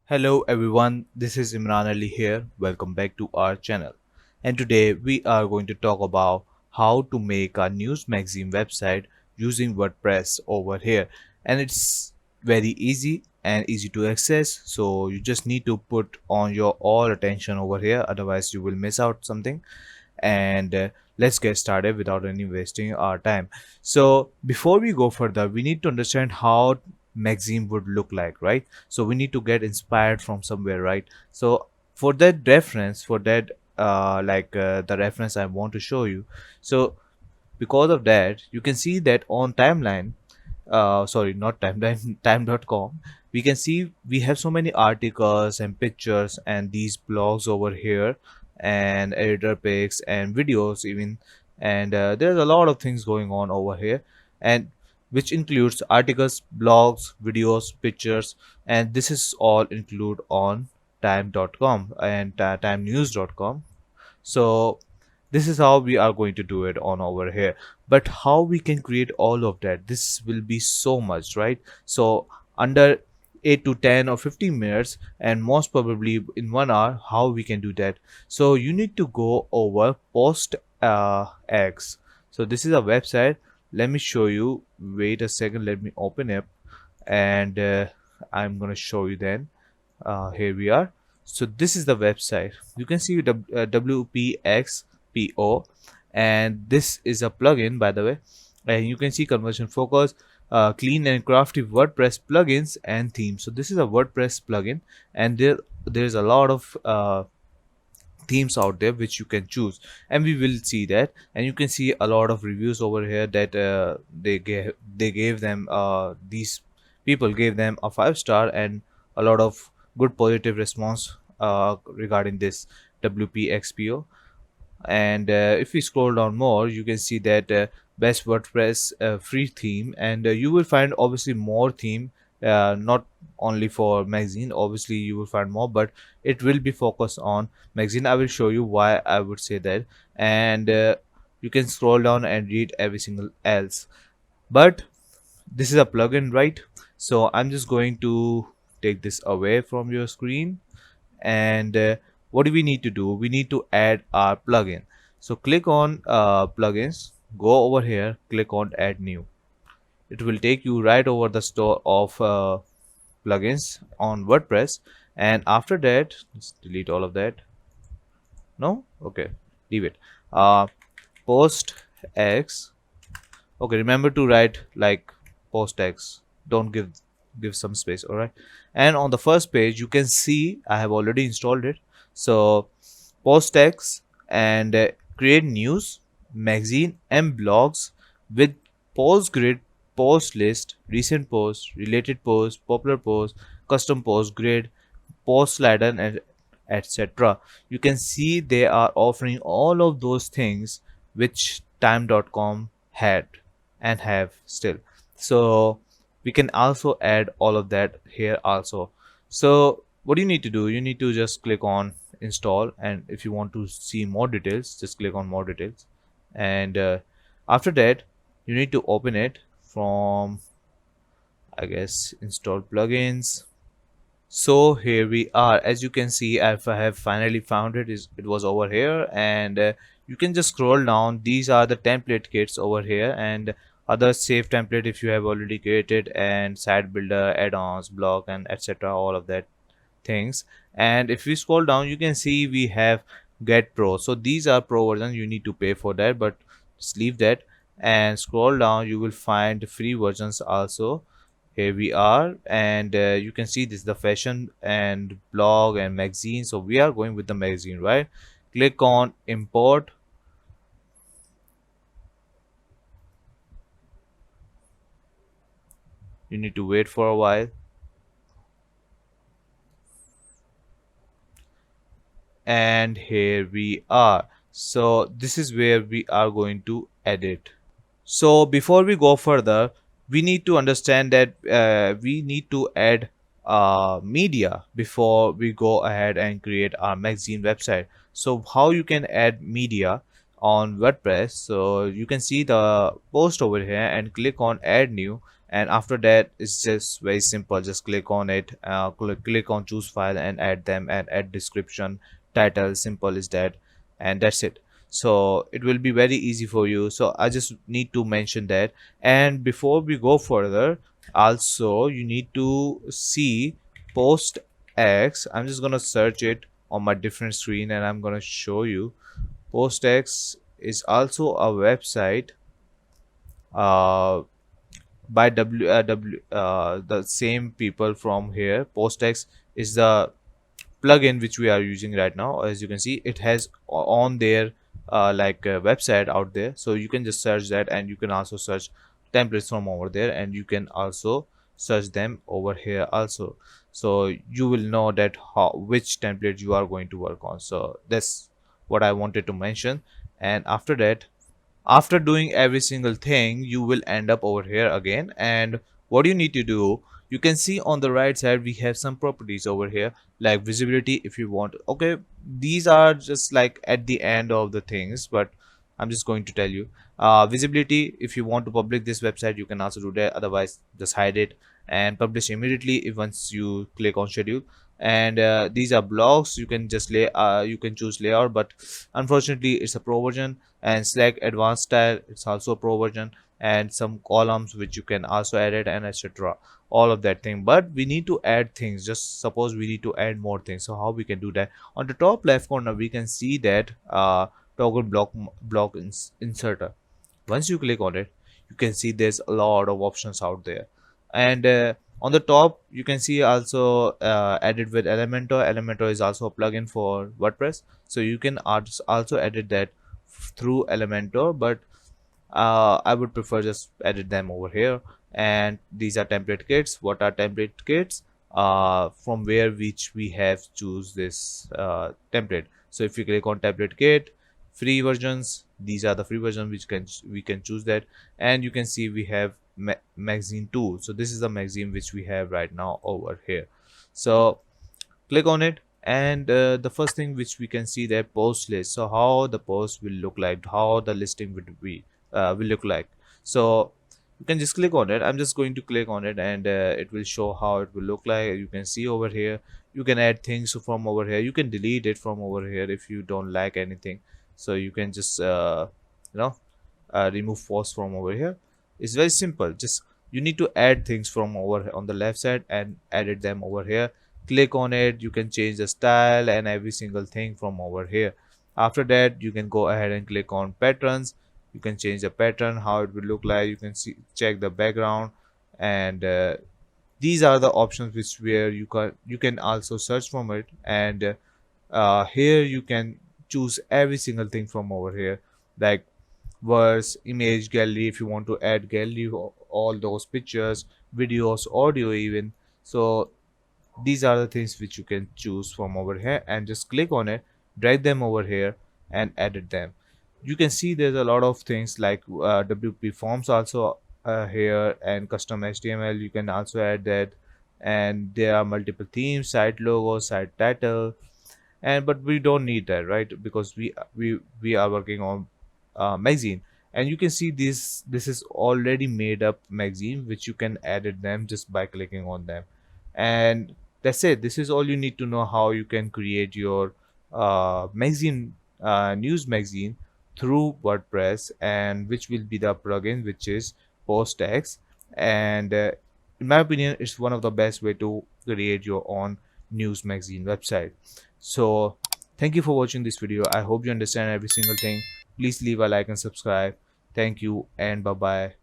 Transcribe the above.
Hello everyone, this is Imran Ali here. Welcome back to our channel. And today we are going to talk about how to make a news magazine website using WordPress over here. And it's very easy and easy to access. So you just need to put on your all attention over here. Otherwise you will miss out something. And let's get started without any wasting our time. So before we go further, we need to understand how magazine would look like, right? So we need to get inspired from somewhere, right? So for that reference, for that the reference I want to show you. So because of that, you can see that on timeline, sorry, not timeline, time.com, we can see we have so many articles and pictures and these blogs over here and editor pics and videos even. And there's a lot of things going on over here, and which includes articles, blogs, videos, pictures, and this is all include on time.com and timenews.com. So this is how we are going to do it on over here. But how we can create all of that, this will be so much, right? So under 8 to 10 or 15 minutes, and most probably in 1 hour, how we can do that. So you need to go over post x. So this is a website. Let me show you. Wait a second, let me open it, and I'm gonna show you then. Here we are. So this is the website. You can see WPXPO, and this is a plugin, by the way. And you can see conversion focus, clean and crafty WordPress plugins and themes. So this is a WordPress plugin, and there's a lot of themes out there which you can choose, and we will see that. And you can see a lot of reviews over here that they gave them these people gave them a 5 star and a lot of good positive response regarding this WPXPO. And if we scroll down more, you can see that best WordPress free theme, and you will find obviously more theme, not only for magazine. Obviously you will find more, but it will be focused on magazine. I will show you why I would say that. And you can scroll down and read every single else. But this is a plugin, right? So I'm just going to take this away from your screen. And what do we need to do? We need to add our plugin. So click on plugins, go over here, click on add new. It will take you right over the store of plugins on WordPress. And after that, let's delete all of that. No, okay, leave it. Post X. Okay, remember to write like post X. Don't give some space. All right. And on the first page, you can see I have already installed it. So post X and create news, magazine, and blogs with post grid, post list, recent posts, related posts, popular posts, custom post grid, post slider, and etc. You can see they are offering all of those things which time.com had and have still. So we can also add all of that here also. So what do you need to do? You need to just click on install, and if you want to see more details, just click on more details. And after that, you need to open it from, I guess, install plugins. So here we are. As you can see, I have finally found it. It was over here, and you can just scroll down. These are the template kits over here, and other save template if you have already created, and site builder, add-ons, blog, and etc. all of that things. And if we scroll down, you can see we have get pro. So these are pro versions. You need to pay for that, but just leave that and scroll down. You will find free versions also. Here we are, and you can see this is the fashion and blog and magazine. So we are going with the magazine, right? Click on import. You need to wait for a while. And here we are. So this is where we are going to edit. So before we go further, we need to understand that we need to add media before we go ahead and create our magazine website. So how you can add media on WordPress? So you can see the post over here and click on add new, And after that, it's just very simple. Just click on it, click on choose file and add them, and add description, title. Simple is that, and that's it. So it will be very easy for you. So I just need to mention that. And before we go further, also you need to see post X. I'm just gonna search it on my different screen and I'm gonna show you. Post X is also a website uh, by the same people from here. PostX is the plugin which we are using right now. As you can see, it has on their website out there, so you can just search that, and you can also search templates from over there, and you can also search them over here also. So you will know that how which template you are going to work on. So that's what I wanted to mention. And after that, after doing every single thing, you will end up over here again. And what you need to do, you can see on the right side we have some properties over here, like visibility if you want. Okay, these are just like at the end of the things, but I'm just going to tell you. Visibility, if you want to publish this website, you can also do that. Otherwise, just hide it and publish immediately if once you click on schedule. And these are blocks. You can just you can choose layout, but unfortunately it's a pro version. And select advanced style, it's also a pro version. And some columns which you can also edit, and etc, all of that thing. But we need to add things. Just suppose we need to add more things, so how we can do that? On the top left corner we can see that toggle block inserter. Once you click on it, you can see there's a lot of options out there. And on the top you can see also edit with Elementor. Elementor is also a plugin for WordPress, so you can also edit that through Elementor. But I would prefer just edit them over here. And these are template kits. What are template kits? From where which we have choose this template. So if you click on template kit, free versions, these are the free versions which we can choose that. And you can see we have magazine tool. So this is the magazine which we have right now over here. So click on it, and the first thing which we can see there, post list. So how the post will look like, how the listing would be will look like. So you can just click on it. I'm just going to click on it, and it will show how it will look like. You can see over here, you can add things from over here. You can delete it from over here if you don't like anything. So you can just you know remove posts from over here. It's very simple. Just you need to add things from over on the left side and edit them over here. Click on it, you can change the style and every single thing from over here. After that, you can go ahead and click on patterns. You can change the pattern, how it will look like. You can see, check the background. And these are the options which where you can also search from it. And here you can choose every single thing from over here, like verse, image, gallery. If you want to add gallery, all those pictures, videos, audio even. So these are the things which you can choose from over here, and just click on it, drag them over here and edit them. You can see there's a lot of things like WP forms also here, and custom HTML you can also add that. And there are multiple themes, site logo, site title. And but we don't need that, right? Because we are working on magazine. And you can see this is already made up magazine which you can edit them just by clicking on them. And that's it. This is all you need to know, how you can create your magazine, news magazine through WordPress, and which will be the plugin which is PostX. And in my opinion, it's one of the best way to create your own news magazine website. So thank you for watching this video. I hope you understand every single thing. Please leave a like and subscribe. Thank you and bye bye.